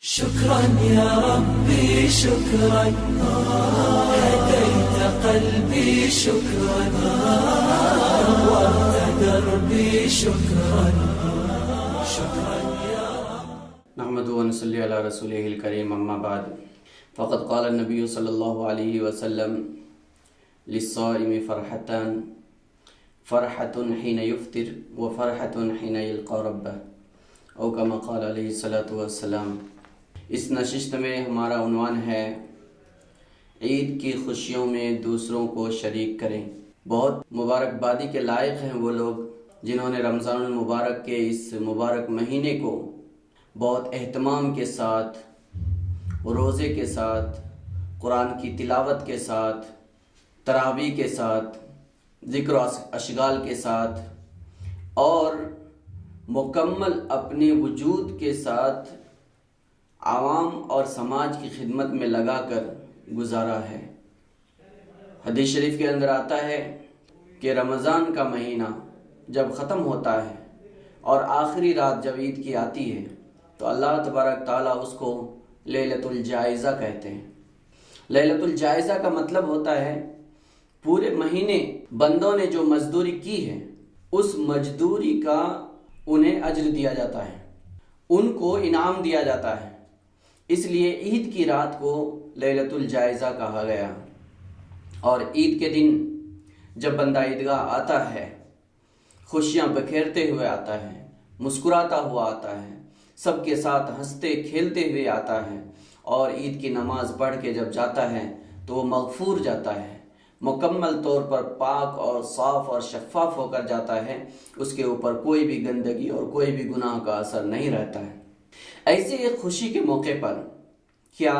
شكرا يا ربي شكرا هديت قلبي شكرا نورت دربي شكرا شكرا يا رب. نحمده ونصلي على رسوله الكريم اما بعد فقد قال النبي صلى الله عليه وسلم للصائم فرحتان فرحة حين يفطر وفرحة حين يلقى ربه او كما قال علیہ الصلوۃ والسلام. اس نشست میں ہمارا عنوان ہے عید کی خوشیوں میں دوسروں کو شریک کریں. بہت مبارکبادی کے لائق ہیں وہ لوگ جنہوں نے رمضان المبارک کے اس مبارک مہینے کو بہت اہتمام کے ساتھ، روزے کے ساتھ، قرآن کی تلاوت کے ساتھ، تراویح کے ساتھ، ذکر و اشغال کے ساتھ اور مکمل اپنے وجود کے ساتھ عوام اور سماج کی خدمت میں لگا کر گزارا ہے. حدیث شریف کے اندر آتا ہے کہ رمضان کا مہینہ جب ختم ہوتا ہے اور آخری رات جب عید کی آتی ہے تو اللہ تبارک تعالیٰ اس کو لیلۃ الجائزہ کہتے ہیں. لیلۃ الجائزہ کا مطلب ہوتا ہے پورے مہینے بندوں نے جو مزدوری کی ہے اس مزدوری کا انہیں اجر دیا جاتا ہے، ان کو انعام دیا جاتا ہے. اس لیے عید کی رات کو لیلۃ الجائزہ کہا گیا. اور عید کے دن جب بندہ عیدگاہ آتا ہے، خوشیاں بکھیرتے ہوئے آتا ہے، مسکراتا ہوا آتا ہے، سب کے ساتھ ہنستے کھیلتے ہوئے آتا ہے اور عید کی نماز پڑھ کے جب جاتا ہے تو وہ مغفور جاتا ہے، مکمل طور پر پاک اور صاف اور شفاف ہو کر جاتا ہے. اس کے اوپر کوئی بھی گندگی اور کوئی بھی گناہ کا اثر نہیں رہتا ہے. ایسے ایک خوشی کے موقع پر کیا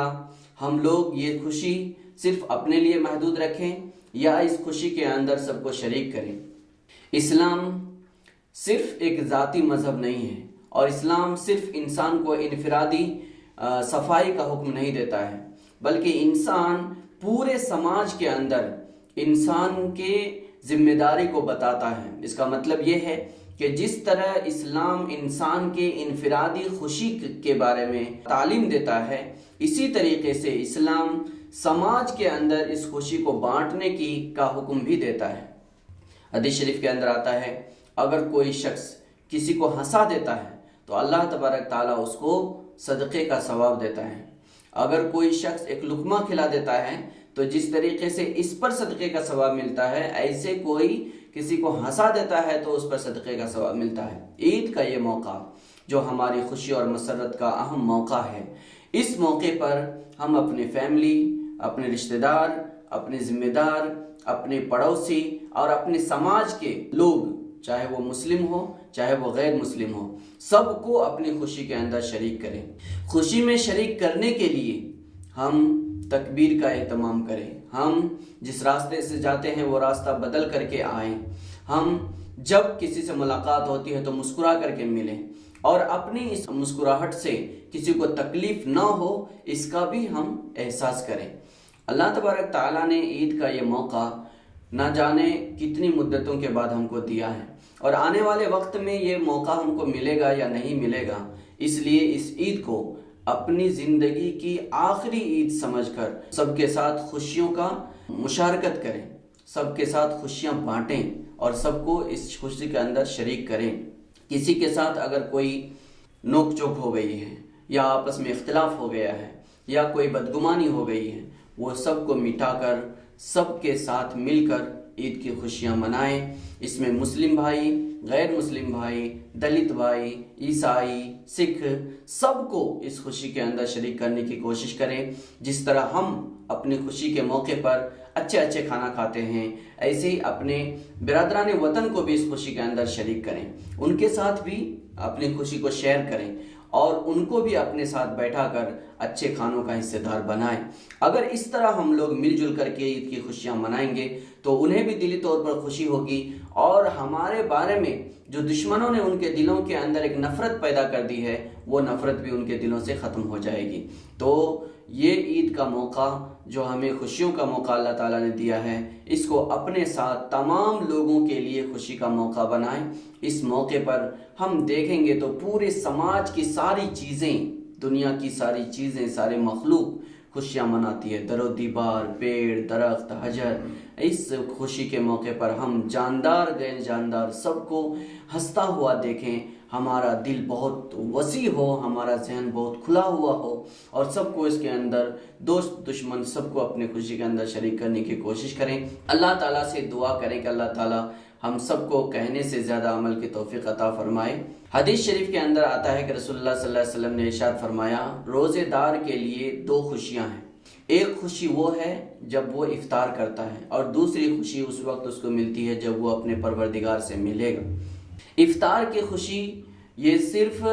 ہم لوگ یہ خوشی صرف اپنے لیے محدود رکھیں یا اس خوشی کے اندر سب کو شریک کریں؟ اسلام صرف ایک ذاتی مذہب نہیں ہے اور اسلام صرف انسان کو انفرادی صفائی کا حکم نہیں دیتا ہے، بلکہ انسان پورے سماج کے اندر انسان کے ذمہ داری کو بتاتا ہے. اس کا مطلب یہ ہے کہ جس طرح اسلام انسان کے انفرادی خوشی کے بارے میں تعلیم دیتا ہے، اسی طریقے سے اسلام سماج کے اندر اس خوشی کو بانٹنے کا حکم بھی دیتا ہے. حدیث شریف کے اندر آتا ہے اگر کوئی شخص کسی کو ہنسا دیتا ہے تو اللہ تبارک تعالیٰ اس کو صدقے کا ثواب دیتا ہے. اگر کوئی شخص ایک لقمہ کھلا دیتا ہے تو جس طریقے سے اس پر صدقے کا ثواب ملتا ہے، ایسے کوئی کسی کو ہنسا دیتا ہے تو اس پر صدقے کا ثواب ملتا ہے. عید کا یہ موقع جو ہماری خوشی اور مسرت کا اہم موقع ہے، اس موقع پر ہم اپنی فیملی، اپنے رشتہ دار، اپنے ذمہ دار، اپنے پڑوسی اور اپنے سماج کے لوگ، چاہے وہ مسلم ہو چاہے وہ غیر مسلم ہو، سب کو اپنی خوشی کے اندر شریک کریں. خوشی میں شریک کرنے کے لیے ہم تکبیر کا اہتمام کریں. ہم جس راستے سے جاتے ہیں وہ راستہ بدل کر کے آئیں. ہم جب کسی سے ملاقات ہوتی ہے تو مسکرا کر کے ملیں اور اپنی اس مسکراہٹ سے کسی کو تکلیف نہ ہو اس کا بھی ہم احساس کریں. اللہ تبارک تعالیٰ نے عید کا یہ موقع نہ جانے کتنی مدتوں کے بعد ہم کو دیا ہے اور آنے والے وقت میں یہ موقع ہم کو ملے گا یا نہیں ملے گا. اس لیے اس عید کو اپنی زندگی کی آخری عید سمجھ کر سب کے ساتھ خوشیوں کا مشارکت کریں، سب کے ساتھ خوشیاں بانٹیں اور سب کو اس خوشی کے اندر شریک کریں. کسی کے ساتھ اگر کوئی نوک چوک ہو گئی ہے یا آپس میں اختلاف ہو گیا ہے یا کوئی بدگمانی ہو گئی ہے، وہ سب کو مٹا کر سب کے ساتھ مل کر عید کی خوشیاں منائیں. اس میں مسلم بھائی، غیر مسلم بھائی، دلت بھائی، عیسائی، سکھ، سب کو اس خوشی کے اندر شریک کرنے کی کوشش کریں. جس طرح ہم اپنی خوشی کے موقع پر اچھے کھانا کھاتے ہیں، ایسے ہی اپنے برادران وطن کو بھی اس خوشی کے اندر شریک کریں. ان کے ساتھ بھی اپنی خوشی کو شیئر کریں اور ان کو بھی اپنے ساتھ بیٹھا کر اچھے کھانوں کا حصہ دار بنائیں. اگر اس طرح ہم لوگ مل جل کر کے عید کی خوشیاں منائیں گے تو انہیں بھی دلی طور پر خوشی ہوگی اور ہمارے بارے میں جو دشمنوں نے ان کے دلوں کے اندر ایک نفرت پیدا کر دی ہے وہ نفرت بھی ان کے دلوں سے ختم ہو جائے گی. تو یہ عید کا موقع جو ہمیں خوشیوں کا موقع اللہ تعالیٰ نے دیا ہے، اس کو اپنے ساتھ تمام لوگوں کے لیے خوشی کا موقع بنائیں. اس موقع پر ہم دیکھیں گے تو پورے سماج کی ساری چیزیں دنیا کی ساری چیزیں، سارے مخلوق خوشیاں مناتی ہے، در و دیوار، پیڑ، درخت، حجر۔ اس خوشی کے موقع پر ہم جاندار غیر جاندار سب کو ہنستا ہوا دیکھیں، ہمارا دل بہت وسیع ہو، ہمارا ذہن بہت کھلا ہوا ہو، اور سب کو اس کے اندر، دوست دشمن سب کو اپنے خوشی کے اندر شریک کرنے کی کوشش کریں۔ اللہ تعالیٰ سے دعا کریں کہ اللہ تعالیٰ ہم سب کو کہنے سے زیادہ عمل کی توفیق عطا فرمائے۔ حدیث شریف کے اندر آتا ہے کہ رسول اللہ صلی اللہ علیہ وسلم نے ارشاد فرمایا، روزے دار کے لیے 2 خوشیاں ہیں۔ ایک خوشی وہ ہے جب وہ افطار کرتا ہے، اور دوسری خوشی اس وقت اس کو ملتی ہے جب وہ اپنے پروردگار سے ملے گا۔ افطار کی خوشی یہ صرف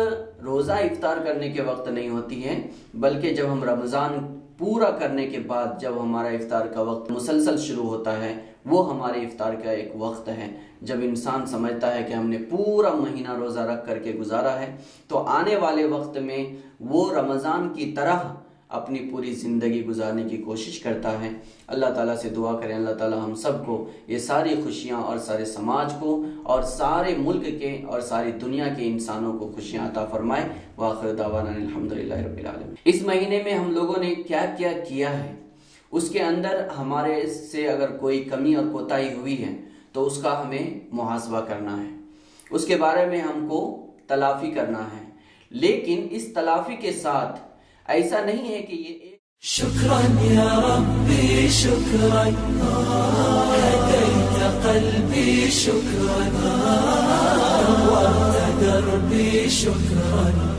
روزہ افطار کرنے کے وقت نہیں ہوتی ہے، بلکہ جب ہم رمضان پورا کرنے کے بعد جب ہمارا افطار کا وقت مسلسل شروع ہوتا ہے، وہ ہمارے افطار کا ایک وقت ہے جب انسان سمجھتا ہے کہ ہم نے پورا مہینہ روزہ رکھ کر کے گزارا ہے، تو آنے والے وقت میں وہ رمضان کی طرح اپنی پوری زندگی گزارنے کی کوشش کرتا ہے۔ اللہ تعالیٰ سے دعا کریں اللہ تعالیٰ ہم سب کو یہ ساری خوشیاں اور سارے سماج کو اور سارے ملک کے اور ساری دنیا کے انسانوں کو خوشیاں عطا فرمائے۔ وآخر دعوانا الحمدللہ رب العالمین۔ اس مہینے میں ہم لوگوں نے کیا کیا کیا ہے، اس کے اندر ہمارے سے اگر کوئی کمی اور کوتاہی ہوئی ہے تو اس کا ہمیں محاسبہ کرنا ہے، اس کے بارے میں ہم کو تلافی کرنا ہے، لیکن اس تلافی کے ساتھ ایسا نہیں ہے کہ یہ شکراً یا ربی شکراً هدیت قلبی شکراً نورت دربی شکراً